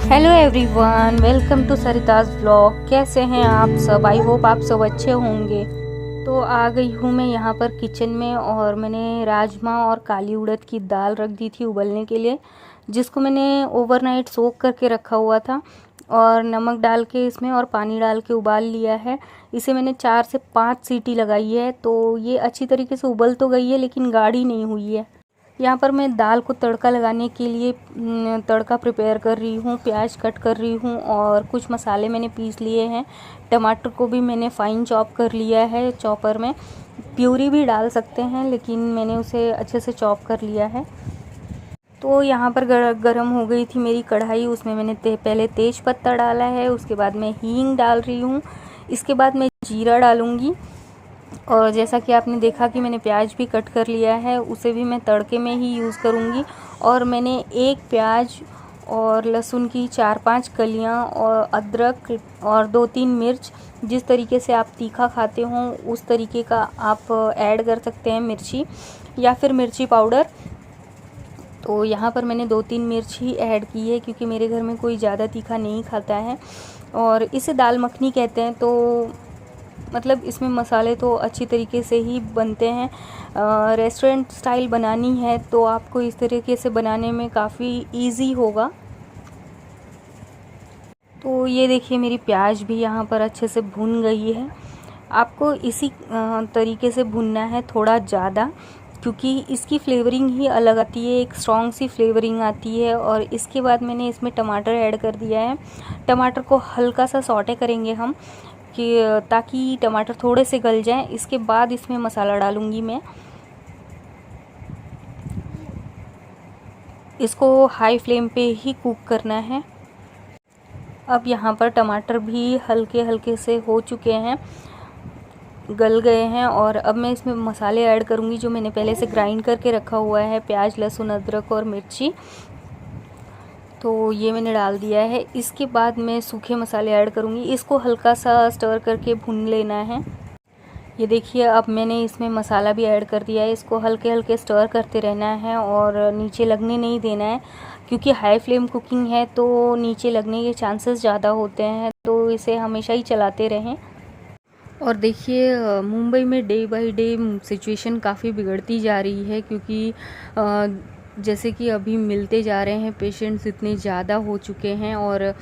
Hello everyone, welcome to Sarita's vlog. कैसे हैं आप सब? आई होप आप सब अच्छे होंगे। तो आ गई हूँ मैं यहाँ पर किचन में, और मैंने राजमा और काली उड़द की दाल रख दी थी उबलने के लिए, जिसको मैंने ओवरनाइट सोक करके रखा हुआ था, और नमक डाल के इसमें और पानी डाल के उबाल लिया है। इसे मैंने 4 से 5 सीटी लगाई है, तो ये अच्छी तरीके से उबल तो गई है लेकिन गाढ़ी नहीं हुई है। यहाँ पर मैं दाल को तड़का लगाने के लिए तड़का प्रिपेयर कर रही हूँ। प्याज कट कर रही हूँ और कुछ मसाले मैंने पीस लिए हैं। टमाटर को भी मैंने फाइन चॉप कर लिया है चॉपर में। प्यूरी भी डाल सकते हैं लेकिन मैंने उसे अच्छे से चॉप कर लिया है। तो यहाँ पर गरम हो गई थी मेरी कढ़ाई, उसमें मैंने पहले तेज पत्ता डाला है, उसके बाद मैं हींग डाल रही हूँ, इसके बाद मैं जीरा डालूँगी। और जैसा कि आपने देखा कि मैंने प्याज भी कट कर लिया है, उसे भी मैं तड़के में ही यूज़ करूँगी। और मैंने 1 प्याज और लहसुन की 4-5 कलियाँ और अदरक और 2-3 मिर्च, जिस तरीके से आप तीखा खाते हो उस तरीके का आप ऐड कर सकते हैं मिर्ची या फिर मिर्ची पाउडर। तो यहाँ पर मैंने 2-3 मिर्च ही ऐड की है क्योंकि मेरे घर में कोई ज़्यादा तीखा नहीं खाता है। और इसे दाल मखनी कहते हैं, तो मतलब इसमें मसाले तो अच्छी तरीके से ही बनते हैं। रेस्टोरेंट स्टाइल बनानी है तो आपको इस तरीके से बनाने में काफ़ी इजी होगा। तो ये देखिए मेरी प्याज भी यहाँ पर अच्छे से भुन गई है। आपको इसी तरीके से भुनना है, थोड़ा ज़्यादा, क्योंकि इसकी फ्लेवरिंग ही अलग आती है, एक स्ट्रॉन्ग सी फ्लेवरिंग आती है। और इसके बाद मैंने इसमें टमाटर ऐड कर दिया है। टमाटर को हल्का सा सौटे करेंगे हम कि ताकि टमाटर थोड़े से गल जाएं। इसके बाद इसमें मसाला डालूंगी मैं। इसको हाई फ्लेम पे ही कुक करना है। अब यहाँ पर टमाटर भी हल्के हल्के से हो चुके हैं, गल गए हैं। और अब मैं इसमें मसाले ऐड करूँगी जो मैंने पहले से ग्राइंड करके रखा हुआ है, प्याज, लहसुन, अदरक और मिर्ची। तो ये मैंने डाल दिया है। इसके बाद मैं सूखे मसाले ऐड करूँगी। इसको हल्का सा स्टर करके भून लेना है। ये देखिए अब मैंने इसमें मसाला भी ऐड कर दिया है। इसको हल्के हल्के स्टर करते रहना है और नीचे लगने नहीं देना है, क्योंकि हाई फ्लेम कुकिंग है तो नीचे लगने के चांसेस ज़्यादा होते हैं, तो इसे हमेशा ही चलाते रहें। और देखिए मुंबई में डे बाय डे सिचुएशन काफ़ी बिगड़ती जा रही है, क्योंकि जैसे कि अभी मिलते जा रहे हैं पेशेंट्स इतने ज़्यादा हो चुके हैं और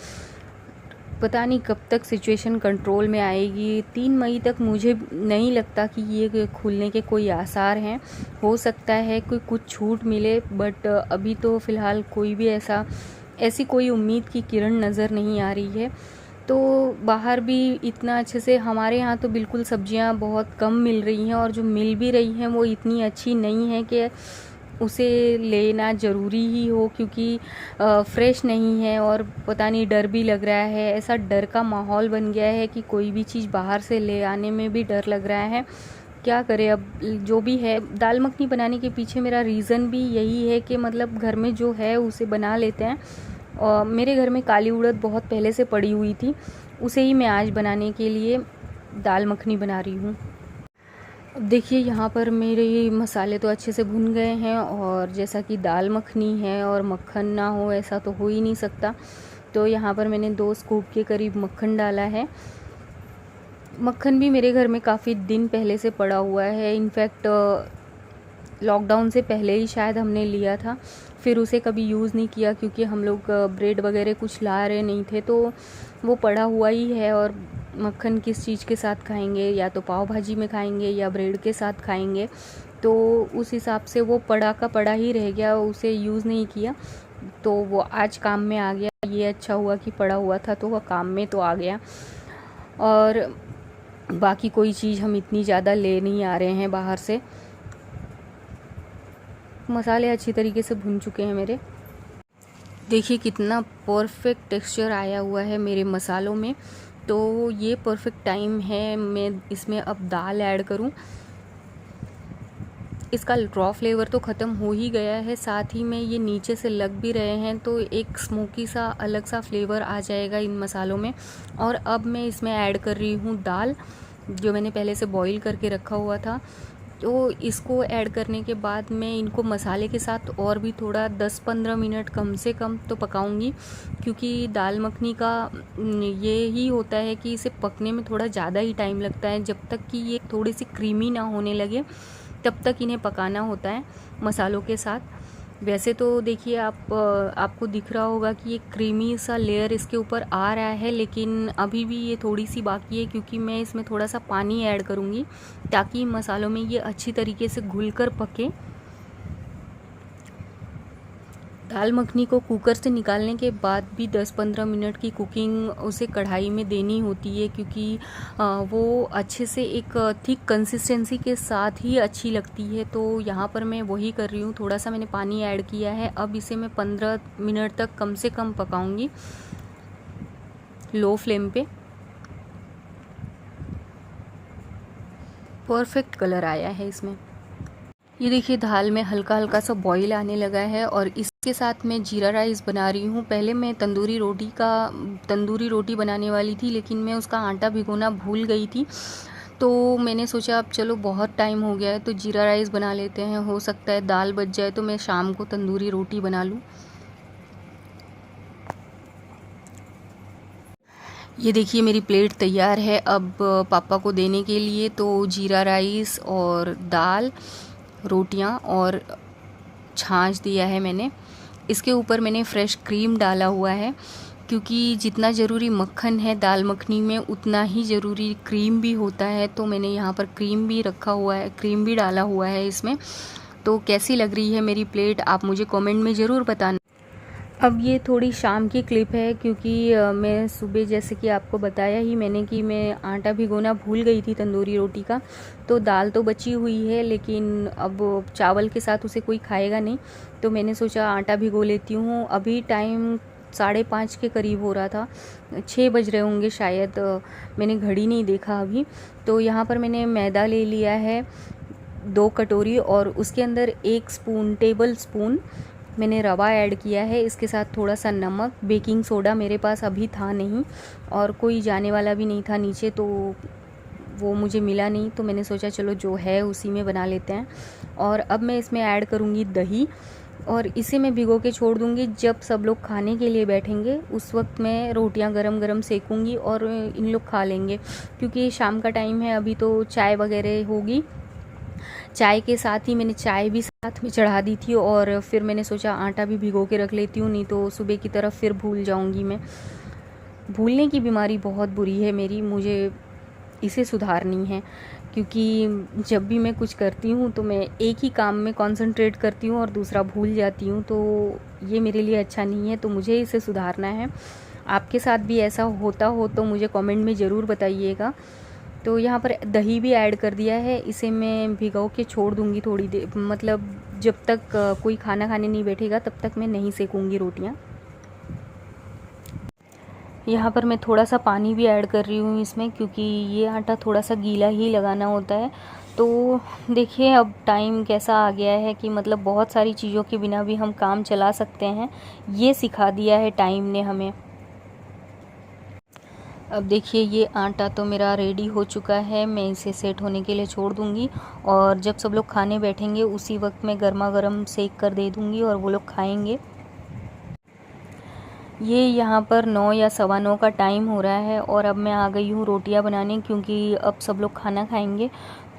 पता नहीं कब तक सिचुएशन कंट्रोल में आएगी। 3 मई तक मुझे नहीं लगता कि ये खुलने के कोई आसार हैं। हो सकता है कोई कुछ छूट मिले, बट अभी तो फ़िलहाल कोई भी ऐसी कोई उम्मीद की किरण नज़र नहीं आ रही है। तो बाहर भी इतना अच्छे से, हमारे यहाँ तो बिल्कुल सब्जियाँ बहुत कम मिल रही हैं और जो मिल भी रही हैं वो इतनी अच्छी नहीं है कि उसे लेना ज़रूरी ही हो, क्योंकि फ्रेश नहीं है और पता नहीं डर भी लग रहा है। ऐसा डर का माहौल बन गया है कि कोई भी चीज़ बाहर से ले आने में भी डर लग रहा है। क्या करें अब, जो भी है। दाल मखनी बनाने के पीछे मेरा रीज़न भी यही है कि मतलब घर में जो है उसे बना लेते हैं। और मेरे घर में काली उड़द बहुत पहले से पड़ी हुई थी, उसे ही मैं आज बनाने के लिए दाल मखनी बना रही हूँ। अब देखिए यहाँ पर मेरे मसाले तो अच्छे से भुन गए हैं, और जैसा कि दाल मखनी है और मक्खन ना हो ऐसा तो हो ही नहीं सकता। तो यहाँ पर मैंने 2 स्कूप के करीब मक्खन डाला है। मक्खन भी मेरे घर में काफ़ी दिन पहले से पड़ा हुआ है। इनफैक्ट लॉकडाउन से पहले ही शायद हमने लिया था, फिर उसे कभी यूज़ नहीं किया, क्योंकि हम लोग ब्रेड वगैरह कुछ ला रहे नहीं थे, तो वो पड़ा हुआ ही है। और मक्खन किस चीज़ के साथ खाएंगे, या तो पाव भाजी में खाएंगे या ब्रेड के साथ खाएंगे, तो उस हिसाब से वो पड़ा का पड़ा ही रह गया, उसे यूज़ नहीं किया। तो वो आज काम में आ गया। ये अच्छा हुआ कि पड़ा हुआ था तो वह काम में तो आ गया। और बाकी कोई चीज़ हम इतनी ज़्यादा ले नहीं आ रहे हैं बाहर से। मसाले अच्छी तरीके से भुन चुके हैं मेरे। देखिए कितना परफेक्ट टेक्सचर आया हुआ है मेरे मसालों में। तो ये परफेक्ट टाइम है मैं इसमें अब दाल ऐड करूं। इसका रॉ फ्लेवर तो ख़त्म हो ही गया है, साथ ही में ये नीचे से लग भी रहे हैं, तो एक स्मोकी सा अलग सा फ्लेवर आ जाएगा इन मसालों में। और अब मैं इसमें ऐड कर रही हूँ दाल, जो मैंने पहले से बॉईल करके रखा हुआ था। तो इसको ऐड करने के बाद मैं इनको मसाले के साथ और भी थोड़ा 10-15 मिनट कम से कम तो पकाऊंगी, क्योंकि दाल मखनी का ये ही होता है कि इसे पकने में थोड़ा ज़्यादा ही टाइम लगता है। जब तक कि ये थोड़ी सी क्रीमी ना होने लगे तब तक इन्हें पकाना होता है मसालों के साथ। वैसे तो देखिए आपको दिख रहा होगा कि ये क्रीमी सा लेयर इसके ऊपर आ रहा है, लेकिन अभी भी ये थोड़ी सी बाकी है, क्योंकि मैं इसमें थोड़ा सा पानी ऐड करूँगी ताकि मसालों में ये अच्छी तरीके से घुलकर पके। दाल मखनी को कुकर से निकालने के बाद भी 10-15 मिनट की कुकिंग उसे कढ़ाई में देनी होती है, क्योंकि वो अच्छे से एक थिक कंसिस्टेंसी के साथ ही अच्छी लगती है। तो यहाँ पर मैं वही कर रही हूँ, थोड़ा सा मैंने पानी ऐड किया है। अब इसे मैं 15 मिनट तक कम से कम पकाऊंगी लो फ्लेम पे। परफेक्ट कलर आया है इसमें। ये देखिए दाल में हल्का हल्का सा बॉईल आने लगा है, और इसके साथ मैं जीरा राइस बना रही हूँ। पहले मैं तंदूरी रोटी बनाने वाली थी, लेकिन मैं उसका आटा भिगोना भूल गई थी। तो मैंने सोचा अब चलो बहुत टाइम हो गया है तो जीरा राइस बना लेते हैं, हो सकता है दाल बच जाए तो मैं शाम को तंदूरी रोटी बना लूँ। ये देखिए मेरी प्लेट तैयार है अब पापा को देने के लिए। तो जीरा राइस और दाल, रोटियां और छाछ दिया है मैंने। इसके ऊपर मैंने फ्रेश क्रीम डाला हुआ है, क्योंकि जितना ज़रूरी मक्खन है दाल मखनी में उतना ही ज़रूरी क्रीम भी होता है। तो मैंने यहाँ पर क्रीम भी रखा हुआ है, क्रीम भी डाला हुआ है इसमें। तो कैसी लग रही है मेरी प्लेट आप मुझे कमेंट में ज़रूर बताना। अब ये थोड़ी शाम की क्लिप है, क्योंकि मैं सुबह जैसे कि आपको बताया ही मैंने कि मैं आटा भिगोना भूल गई थी तंदूरी रोटी का। तो दाल तो बची हुई है, लेकिन अब चावल के साथ उसे कोई खाएगा नहीं, तो मैंने सोचा आटा भिगो लेती हूँ। अभी टाइम 5:30 के करीब हो रहा था, 6 बज रहे होंगे शायद, मैंने घड़ी नहीं देखा अभी। तो यहाँ पर मैंने मैदा ले लिया है 2 कटोरी, और उसके अंदर 1 टेबल स्पून मैंने रवा ऐड किया है। इसके साथ थोड़ा सा नमक, बेकिंग सोडा मेरे पास अभी था नहीं और कोई जाने वाला भी नहीं था नीचे, तो वो मुझे मिला नहीं, तो मैंने सोचा चलो जो है उसी में बना लेते हैं। और अब मैं इसमें ऐड करूँगी दही, और इसे मैं भिगो के छोड़ दूँगी। जब सब लोग खाने के लिए बैठेंगे उस वक्त मैं रोटियां गरम गरम सेकूँगी और इन लोग खा लेंगे, क्योंकि शाम का टाइम है, अभी तो चाय वगैरह होगी। चाय के साथ ही मैंने चाय भी साथ में चढ़ा दी थी, और फिर मैंने सोचा आटा भी भिगो के रख लेती हूँ, नहीं तो सुबह की तरफ फिर भूल जाऊँगी मैं। भूलने की बीमारी बहुत बुरी है मेरी, मुझे इसे सुधारनी है, क्योंकि जब भी मैं कुछ करती हूँ तो मैं एक ही काम में कंसंट्रेट करती हूँ और दूसरा भूल जाती हूँ, तो ये मेरे लिए अच्छा नहीं है, तो मुझे इसे सुधारना है। आपके साथ भी ऐसा होता हो तो मुझे कमेंट में ज़रूर बताइएगा। तो यहाँ पर दही भी ऐड कर दिया है, इसे मैं भिगो के छोड़ दूँगी थोड़ी देर, मतलब जब तक कोई खाना खाने नहीं बैठेगा तब तक मैं नहीं सेकूँगी रोटियाँ। यहाँ पर मैं थोड़ा सा पानी भी ऐड कर रही हूँ इसमें, क्योंकि ये आटा थोड़ा सा गीला ही लगाना होता है। तो देखिए अब टाइम कैसा आ गया है कि मतलब बहुत सारी चीज़ों के बिना भी हम काम चला सकते हैं, ये सिखा दिया है टाइम ने हमें। अब देखिए ये आटा तो मेरा रेडी हो चुका है, मैं इसे सेट होने के लिए छोड़ दूँगी, और जब सब लोग खाने बैठेंगे उसी वक्त मैं गर्मा गर्म सेक कर दे दूँगी और वो लोग खाएंगे। ये यहाँ पर 9 या सवा 9 का टाइम हो रहा है, और अब मैं आ गई हूँ रोटियाँ बनाने, क्योंकि अब सब लोग खाना खाएंगे।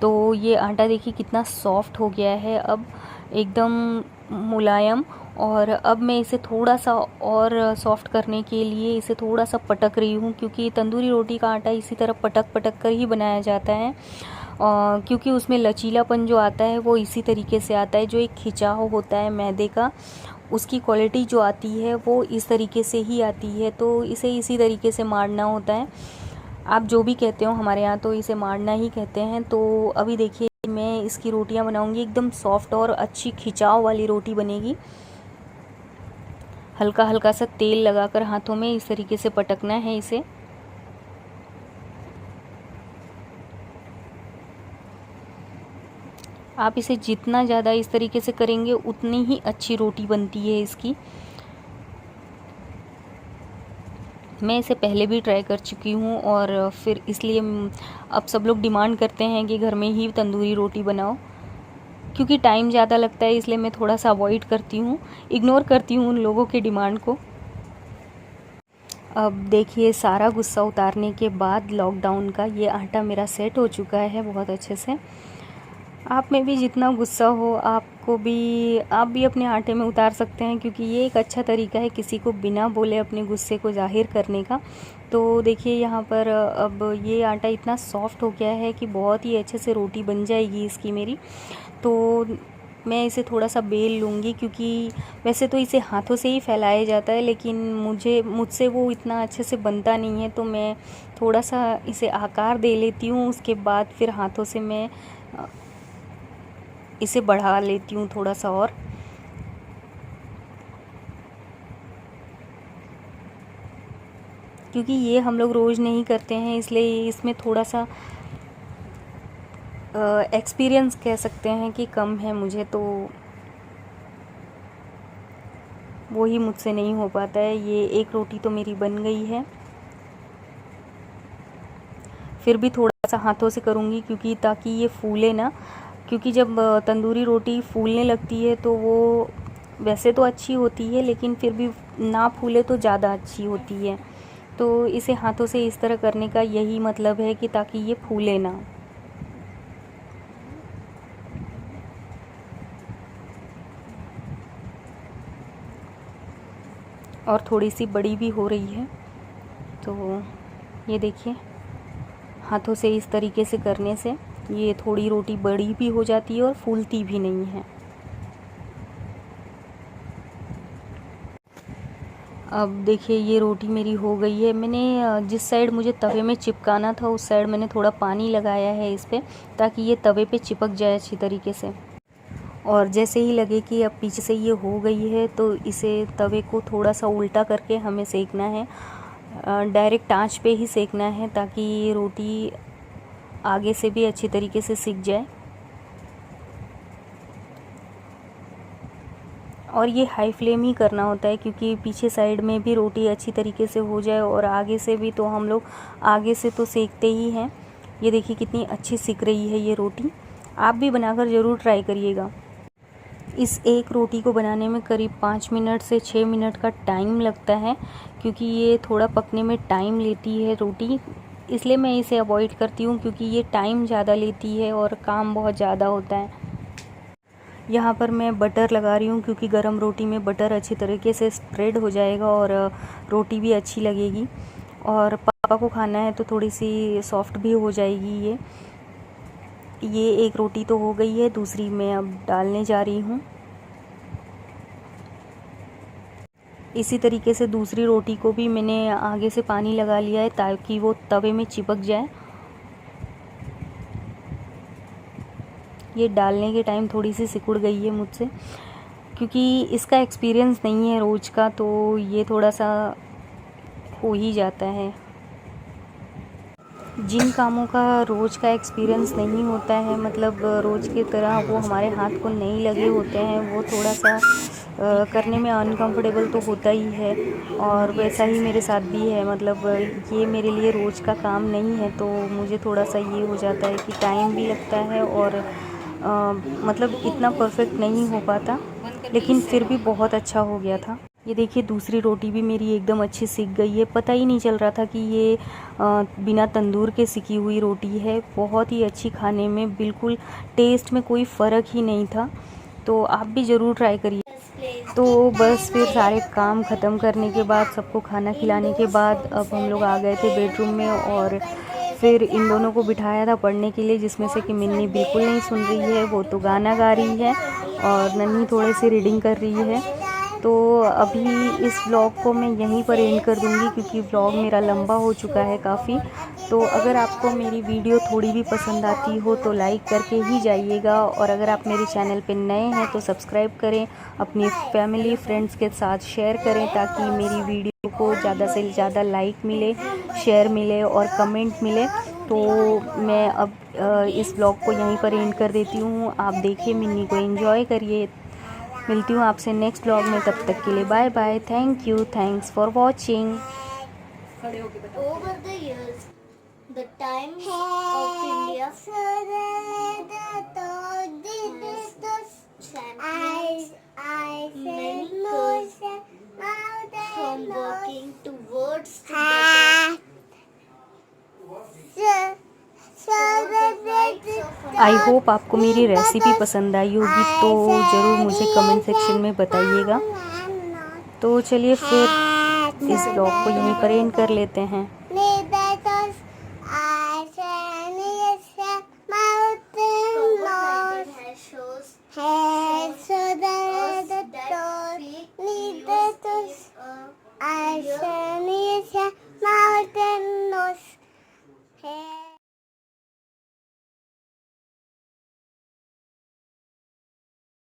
तो ये आटा देखिए कितना सॉफ्ट हो गया है अब, एकदम मुलायम। और अब मैं इसे थोड़ा सा और सॉफ्ट करने के लिए इसे थोड़ा सा पटक रही हूँ, क्योंकि तंदूरी रोटी का आटा इसी तरह पटक पटक कर ही बनाया जाता है, क्योंकि उसमें लचीलापन जो आता है वो इसी तरीके से आता है। जो एक खिंचाव होता है मैदे का, उसकी क्वालिटी जो आती है वो इस तरीके से ही आती है, तो इसे इसी तरीके से मारना होता है। आप जो भी कहते हो, हमारे यहाँ तो इसे मारना ही कहते हैं। तो अभी देखिए मैं इसकी रोटियां बनाऊंगी, एकदम सॉफ्ट और अच्छी खिंचाव वाली रोटी बनेगी। हल्का हल्का सा तेल लगाकर हाथों में इस तरीके से पटकना है इसे। आप इसे जितना ज़्यादा इस तरीके से करेंगे उतनी ही अच्छी रोटी बनती है इसकी। मैं इसे पहले भी ट्राई कर चुकी हूँ, और फिर इसलिए अब सब लोग डिमांड करते हैं कि घर में ही तंदूरी रोटी बनाओ। क्योंकि टाइम ज़्यादा लगता है इसलिए मैं थोड़ा सा अवॉइड करती हूँ, इग्नोर करती हूँ उन लोगों के डिमांड को। अब देखिए सारा गुस्सा उतारने के बाद लॉकडाउन का ये आटा मेरा सेट हो चुका है बहुत अच्छे से। आप में भी जितना गुस्सा हो आप भी अपने आटे में उतार सकते हैं, क्योंकि ये एक अच्छा तरीका है किसी को बिना बोले अपने गुस्से को जाहिर करने का। तो देखिए यहाँ पर अब ये आटा इतना सॉफ्ट हो गया है कि बहुत ही अच्छे से रोटी बन जाएगी इसकी मेरी। तो मैं इसे थोड़ा सा बेल लूँगी, क्योंकि वैसे तो इसे हाथों से ही फैलाया जाता है, लेकिन मुझसे वो इतना अच्छे से बनता नहीं है, तो मैं थोड़ा सा इसे आकार दे लेती हूँ। उसके बाद फिर हाथों से मैं इसे बढ़ा लेती हूँ थोड़ा सा और। क्योंकि ये हम लोग रोज़ नहीं करते हैं, इसलिए इसमें थोड़ा सा एक्सपीरियंस कह सकते हैं कि कम है मुझे, तो वो ही मुझसे नहीं हो पाता है। ये एक रोटी तो मेरी बन गई है, फिर भी थोड़ा सा हाथों से करूँगी, क्योंकि ताकि ये फूले ना। क्योंकि जब तंदूरी रोटी फूलने लगती है तो वो वैसे तो अच्छी होती है, लेकिन फिर भी ना फूले तो ज़्यादा अच्छी होती है। तो इसे हाथों से इस तरह करने का यही मतलब है कि ताकि ये फूले ना। और थोड़ी सी बड़ी भी हो रही है, तो ये देखिए हाथों से इस तरीके से करने से ये थोड़ी रोटी बड़ी भी हो जाती है और फूलती भी नहीं है। अब देखिए ये रोटी मेरी हो गई है। मैंने जिस साइड मुझे तवे में चिपकाना था उस साइड मैंने थोड़ा पानी लगाया है इस पर, ताकि ये तवे पे चिपक जाए अच्छी तरीके से। और जैसे ही लगे कि अब पीछे से ये हो गई है तो इसे तवे को थोड़ा सा उल्टा करके हमें सेकना है। डायरेक्ट आंच पे ही सेकना है, ताकि ये रोटी आगे से भी अच्छी तरीके से सिक जाए। और ये हाई फ्लेम ही करना होता है, क्योंकि पीछे साइड में भी रोटी अच्छी तरीके से हो जाए और आगे से भी। तो हम लोग आगे से तो सेकते ही हैं, ये देखिए कितनी अच्छी सिक रही है ये रोटी। आप भी बनाकर ज़रूर ट्राई करिएगा। इस एक रोटी को बनाने में करीब 5 मिनट से 6 मिनट का टाइम लगता है, क्योंकि ये थोड़ा पकने में टाइम लेती है रोटी, इसलिए मैं इसे अवॉइड करती हूँ, क्योंकि ये टाइम ज़्यादा लेती है और काम बहुत ज़्यादा होता है। यहाँ पर मैं बटर लगा रही हूँ, क्योंकि गरम रोटी में बटर अच्छी तरीके से स्प्रेड हो जाएगा और रोटी भी अच्छी लगेगी। और पापा को खाना है तो थोड़ी सी सॉफ्ट भी हो जाएगी ये एक रोटी तो हो गई है, दूसरी मैं अब डालने जा रही हूँ। इसी तरीके से दूसरी रोटी को भी मैंने आगे से पानी लगा लिया है ताकि वो तवे में चिपक जाए। ये डालने के टाइम थोड़ी सी सिकुड़ गई है मुझसे, क्योंकि इसका एक्सपीरियंस नहीं है रोज़ का, तो ये थोड़ा सा हो ही जाता है। जिन कामों का रोज़ का एक्सपीरियंस नहीं होता है, मतलब रोज़ की तरह वो हमारे हाथ को नहीं लगे होते हैं, वो थोड़ा सा करने में अनकंफर्टेबल तो होता ही है। और वैसा ही मेरे साथ भी है, मतलब ये मेरे लिए रोज़ का काम नहीं है, तो मुझे थोड़ा सा ये हो जाता है कि टाइम भी लगता है और मतलब इतना परफेक्ट नहीं हो पाता, लेकिन फिर भी बहुत अच्छा हो गया था। ये देखिए दूसरी रोटी भी मेरी एकदम अच्छी सिक गई है। पता ही नहीं चल रहा था कि ये बिना तंदूर के सिकी हुई रोटी है। बहुत ही अच्छी, खाने में बिल्कुल टेस्ट में कोई फ़र्क ही नहीं था। तो आप भी ज़रूर ट्राई करिए। तो बस फिर सारे काम ख़त्म करने के बाद, सबको खाना खिलाने के बाद, अब हम लोग आ गए थे बेडरूम में और फिर इन दोनों को बिठाया था पढ़ने के लिए, जिसमें से कि मिन्नी बिल्कुल नहीं सुन रही है, वो तो गाना गा रही है और नन्ही थोड़ी सी रीडिंग कर रही है। तो अभी इस व्लॉग को मैं यहीं पर एंड कर दूँगी, क्योंकि व्लॉग मेरा लंबा हो चुका है काफ़ी। तो अगर आपको मेरी वीडियो थोड़ी भी पसंद आती हो तो लाइक करके ही जाइएगा, और अगर आप मेरे चैनल पे नए हैं तो सब्सक्राइब करें, अपनी फैमिली फ्रेंड्स के साथ शेयर करें, ताकि मेरी वीडियो को ज़्यादा से ज़्यादा लाइक मिले, शेयर मिले और कमेंट मिले। तो मैं अब इस व्लॉग को यहीं पर एंड कर देती हूँ। आप देखिए, मिन्नी को एंजॉय करिए। मिलती हूँ आपसे नेक्स्ट ब्लॉग में, तब तक के लिए bye bye. Thank you, thanks for watching. Over the years, the times of India champions many girls from working towards the better. I hope आपको मेरी रेसिपी पसंद आई होगी, तो ज़रूर मुझे कमेंट सेक्शन में बताइएगा। तो चलिए फिर इस ब्लॉग को यहीं पर एंड कर लेते हैं।